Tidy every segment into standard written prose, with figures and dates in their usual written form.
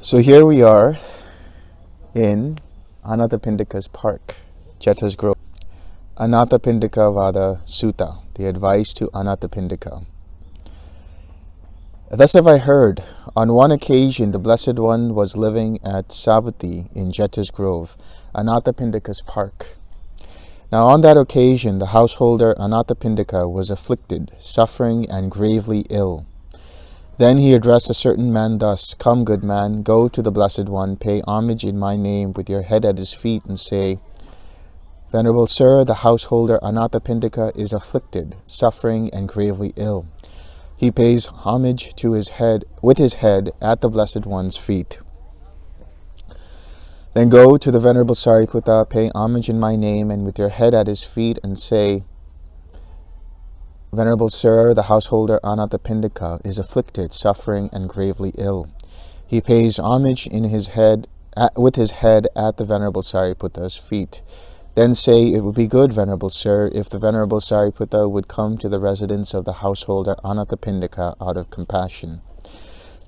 So here we are in Anathapindika's park, Jeta's Grove. Anāthapiṇḍikovādasutta, the advice to Anathapindika. Thus have I heard, on one occasion the Blessed One was living at Savatthi in Jeta's Grove, Anathapindika's park. Now on that occasion the householder Anathapindika was afflicted, suffering and gravely ill. Then he addressed a certain man thus, "Come, good man, go to the Blessed One, pay homage in my name with your head at his feet, and say, Venerable Sir, the householder Anathapindika is afflicted, suffering, and gravely ill. He pays homage to his head with his head at the Blessed One's feet. Then go to the Venerable Sariputta, pay homage in my name, and with your head at his feet, and say, Venerable Sir, the householder Anathapindika is afflicted, suffering, and gravely ill. He pays homage with his head at the Venerable Sariputta's feet. Then say, It would be good, Venerable Sir, if the Venerable Sariputta would come to the residence of the householder Anathapindika out of compassion."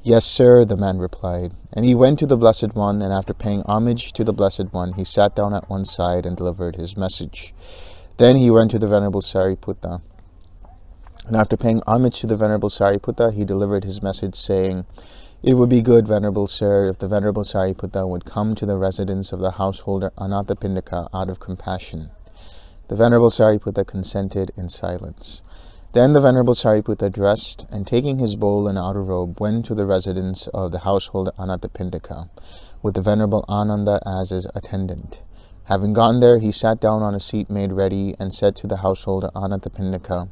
"Yes, sir," the man replied. And he went to the Blessed One, and after paying homage to the Blessed One, he sat down at one side and delivered his message. Then he went to the Venerable Sariputta. And after paying homage to the Venerable Sariputta, he delivered his message, saying, "It would be good, Venerable Sir, if the Venerable Sariputta would come to the residence of the householder Anathapindika out of compassion." The Venerable Sariputta consented in silence. Then the Venerable Sariputta dressed, and taking his bowl and outer robe, went to the residence of the householder Anathapindika, with the Venerable Ananda as his attendant. Having gone there, he sat down on a seat made ready, and said to the householder Anathapindika,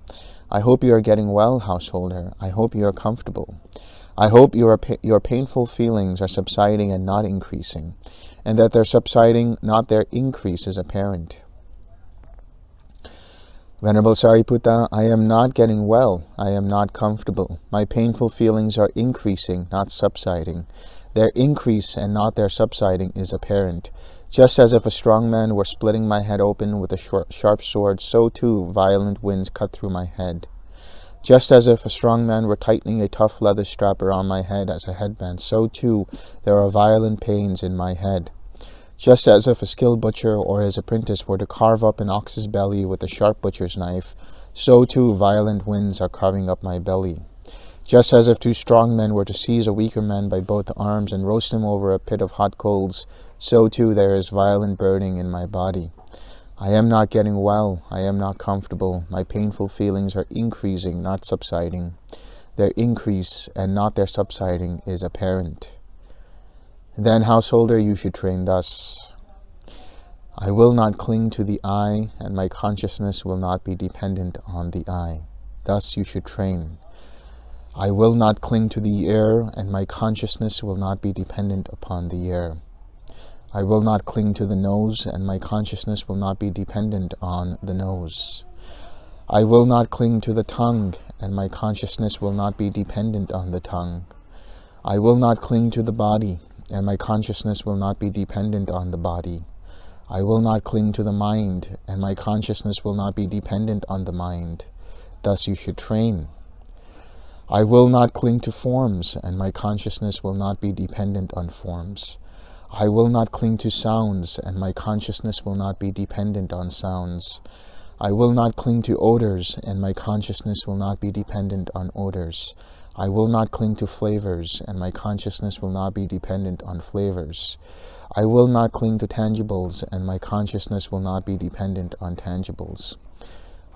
"I hope you are getting well, householder. I hope you are comfortable. I hope your painful feelings are subsiding and not increasing, and that their subsiding, not their increase, is apparent." "Venerable Sariputta, I am not getting well. I am not comfortable. My painful feelings are increasing, not subsiding. Their increase and not their subsiding is apparent. Just as if a strong man were splitting my head open with a sharp sword, so too violent winds cut through my head. Just as if a strong man were tightening a tough leather strap around my head as a headband, so too there are violent pains in my head. Just as if a skilled butcher or his apprentice were to carve up an ox's belly with a sharp butcher's knife, so too violent winds are carving up my belly. Just as if two strong men were to seize a weaker man by both arms and roast him over a pit of hot coals, so too there is violent burning in my body. I am not getting well. I am not comfortable. My painful feelings are increasing, not subsiding. Their increase and not their subsiding is apparent. Then, householder, you should train thus. I will not cling to the eye, and my consciousness will not be dependent on the eye. Thus you should train. I will not cling to the ear, and my consciousness will not be dependent upon the ear. I will not cling to the nose, and my consciousness will not be dependent on the nose. I will not cling to the tongue, and my consciousness will not be dependent on the tongue. I will not cling to the body, and my consciousness will not be dependent on the body. I will not cling to the mind, and my consciousness will not be dependent on the mind. Thus you should train. I will not cling to forms, and my consciousness will not be dependent on forms. I will not cling to sounds, and my consciousness will not be dependent on sounds. I will not cling to odors, and my consciousness will not be dependent on odors. I will not cling to flavors, and my consciousness will not be dependent on flavors. I will not cling to tangibles, and my consciousness will not be dependent on tangibles.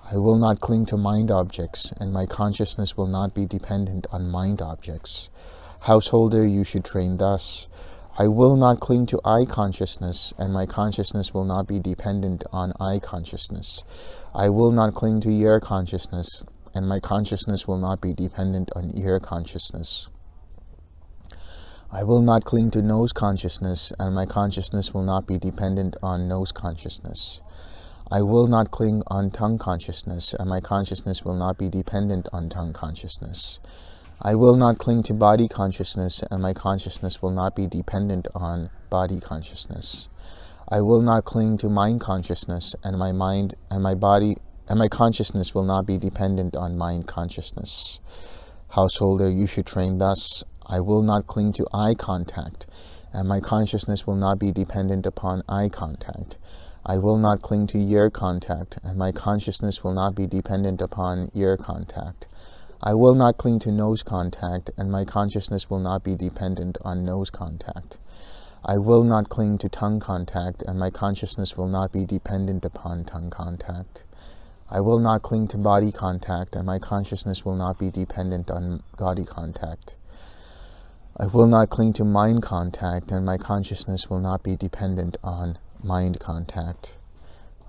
I will not cling to mind objects, and my consciousness will not be dependent on mind objects. Householder, you should train thus. I will not cling to eye consciousness, and my consciousness will not be dependent on eye consciousness. I will not cling to ear consciousness, and my consciousness will not be dependent on ear consciousness. I will not cling to nose consciousness, and my consciousness will not be dependent on nose consciousness. I will not cling on tongue consciousness, and my consciousness will not be dependent on tongue consciousness. I will not cling to body consciousness, and my consciousness will not be dependent on body consciousness. I will not cling to mind consciousness, and my consciousness will not be dependent on mind consciousness. Householder, you should train thus. I will not cling to eye contact, and my consciousness will not be dependent upon eye contact. I will not cling to ear contact, and my consciousness will not be dependent upon ear contact. I will not cling to nose contact, and my consciousness will not be dependent on nose contact. I will not cling to tongue contact, and my consciousness will not be dependent upon tongue contact. I will not cling to body contact, and my consciousness will not be dependent on body contact. I will not cling to mind contact, and my consciousness will not be dependent on mind contact.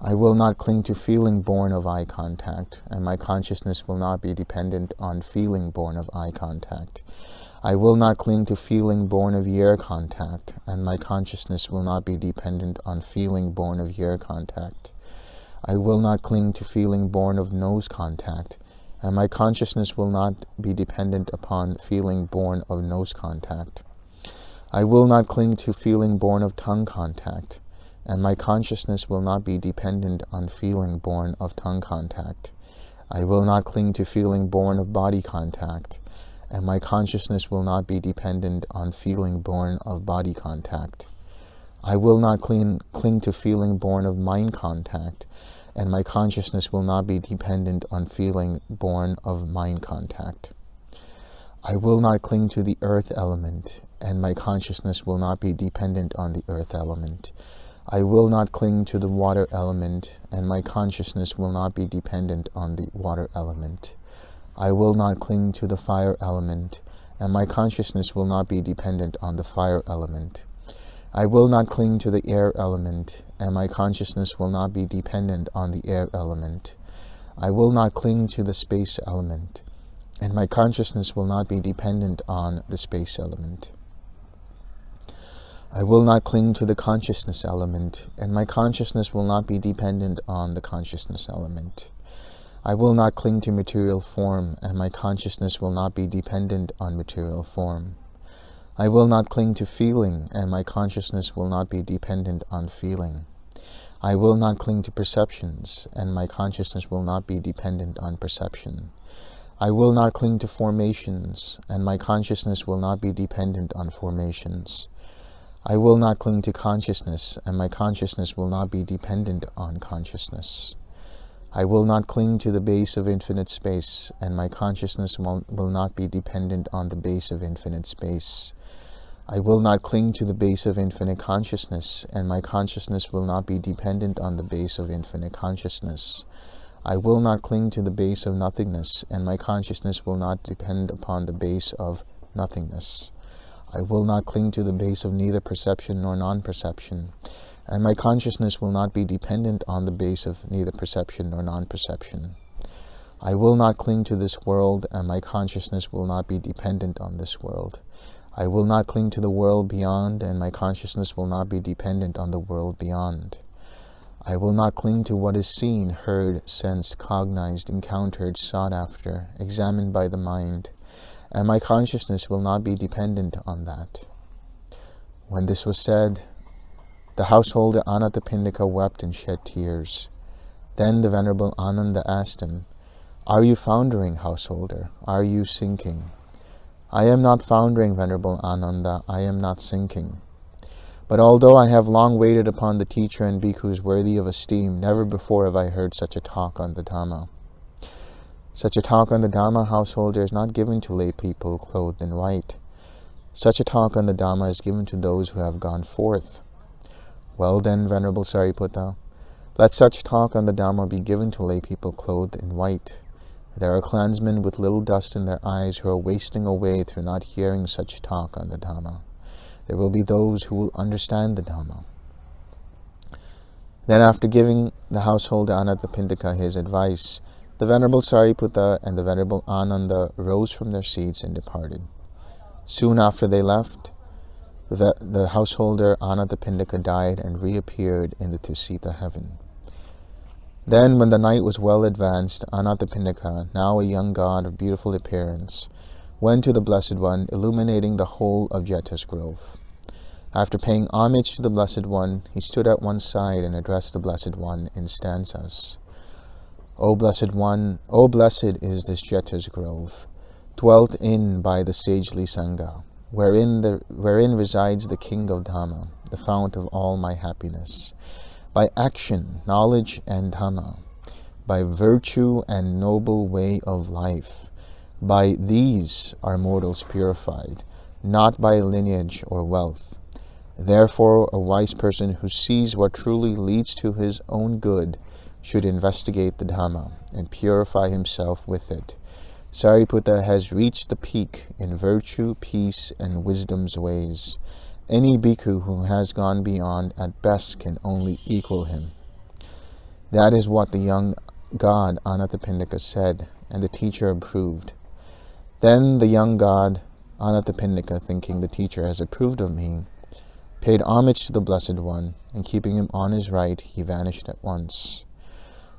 I will not cling to feeling born of eye contact, and my consciousness will not be dependent on feeling born of eye contact. I will not cling to feeling born of ear contact, and my consciousness will not be dependent on feeling born of ear contact. I will not cling to feeling born of nose contact, and my consciousness will not be dependent upon feeling born of nose contact. I will not cling to feeling born of tongue contact, and my consciousness will not be dependent on feeling born of tongue contact. I will not cling to feeling born of body contact, and my consciousness will not be dependent on feeling born of body contact. I will not cling to feeling born of mind contact, and my consciousness will not be dependent on feeling born of mind contact. I will not cling to the earth element, and my consciousness will not be dependent on the earth element. I will not cling to the water element, and my consciousness will not be dependent on the water element. I will not cling to the fire element, and my consciousness will not be dependent on the fire element. I will not cling to the air element, and my consciousness will not be dependent on the air element. I will not cling to the space element, and my consciousness will not be dependent on the space element. I will not cling to the consciousness element, and my consciousness will not be dependent on the consciousness element. I will not cling to material form, and my consciousness will not be dependent on material form. I will not cling to feeling, and my consciousness will not be dependent on feeling. I will not cling to perceptions, and my consciousness will not be dependent on perception. I will not cling to formations, and my consciousness will not be dependent on formations. I will not cling to consciousness, and my consciousness will not be dependent on consciousness. I will not cling to the base of infinite space, and my consciousness will not be dependent on the base of infinite space. I will not cling to the base of infinite consciousness, and my consciousness will not be dependent on the base of infinite consciousness. I will not cling to the base of nothingness, and my consciousness will not depend upon the base of nothingness. I will not cling to the base of neither perception nor non-perception, and my consciousness will not be dependent on the base of neither perception nor non-perception. I will not cling to this world, and my consciousness will not be dependent on this world. I will not cling to the world beyond, and my consciousness will not be dependent on the world beyond. I will not cling to what is seen, heard, sensed, cognized, encountered, sought after, examined by the mind, and my consciousness will not be dependent on that. When this was said, the householder Anathapindika wept and shed tears. Then the Venerable Ananda asked him, "Are you foundering, householder? Are you sinking?" "I am not foundering, Venerable Ananda, I am not sinking. But although I have long waited upon the teacher and bhikkhus worthy of esteem, never before have I heard such a talk on the Dhamma. Such a talk on the Dhamma, householder, is not given to lay people clothed in white. Such a talk on the Dhamma is given to those who have gone forth. Well then, Venerable Sariputta, let such talk on the Dhamma be given to lay people clothed in white. There are clansmen with little dust in their eyes who are wasting away through not hearing such talk on the Dhamma. There will be those who will understand the Dhamma." Then after giving the householder Anathapindika his advice, the Venerable Sariputta and the Venerable Ananda rose from their seats and departed. Soon after they left, the householder Anathapindika died and reappeared in the Tusita heaven. Then, when the night was well advanced, Anathapindika, now a young god of beautiful appearance, went to the Blessed One, illuminating the whole of Jeta's grove. After paying homage to the Blessed One, he stood at one side and addressed the Blessed One in stanzas. O Blessed One, O blessed is this Jeta's grove, dwelt in by the sagely Sangha. wherein resides the King of Dhamma, the fount of all my happiness. By action, knowledge, and Dhamma, by virtue and noble way of life, by these are mortals purified, not by lineage or wealth. Therefore, a wise person who sees what truly leads to his own good should investigate the Dhamma and purify himself with it. Sariputta has reached the peak in virtue, peace, and wisdom's ways. Any bhikkhu who has gone beyond at best can only equal him. That is what the young god Anathapindika said, and the teacher approved. Then the young god Anathapindika, thinking the teacher has approved of me, paid homage to the Blessed One, and keeping him on his right, he vanished at once.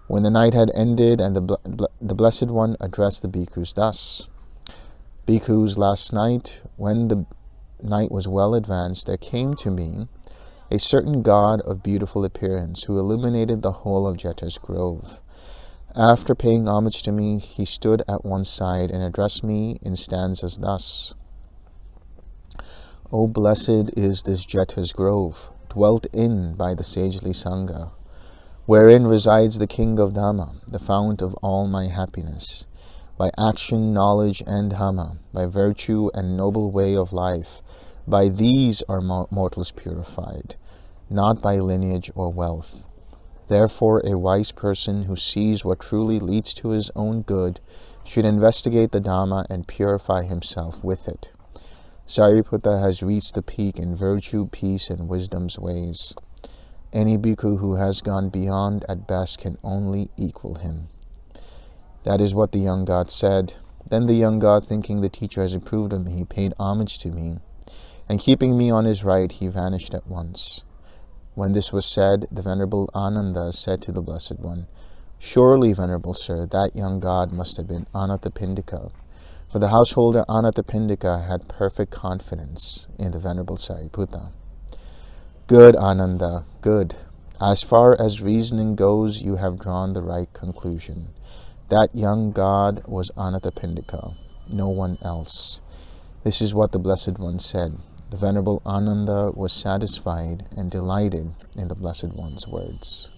When the night had ended, and the Blessed One addressed the bhikkhus thus: Bhikkhus, last night, when the night was well advanced, there came to me a certain god of beautiful appearance, who illuminated the whole of Jeta's grove. After paying homage to me, he stood at one side and addressed me in stanzas thus: O blessed is this Jeta's grove, dwelt in by the sagely Sangha, wherein resides the King of Dhamma, the fount of all my happiness. By action, knowledge, and Dhamma, by virtue and noble way of life, by these are mortals purified, not by lineage or wealth. Therefore, a wise person who sees what truly leads to his own good should investigate the Dhamma and purify himself with it. Sariputta has reached the peak in virtue, peace, and wisdom's ways. Any bhikkhu who has gone beyond at best can only equal him. That is what the young god said. Then the young god, thinking the teacher has approved of me, he paid homage to me, and keeping me on his right, he vanished at once. When this was said, the Venerable Ananda said to the Blessed One, Surely, Venerable Sir, that young god must have been Anathapindika, for the householder Anathapindika had perfect confidence in the Venerable Sariputta. Good, Ananda, good. As far as reasoning goes, you have drawn the right conclusion. That young god was Anathapindika, no one else. This is what the Blessed One said. The Venerable Ananda was satisfied and delighted in the Blessed One's words.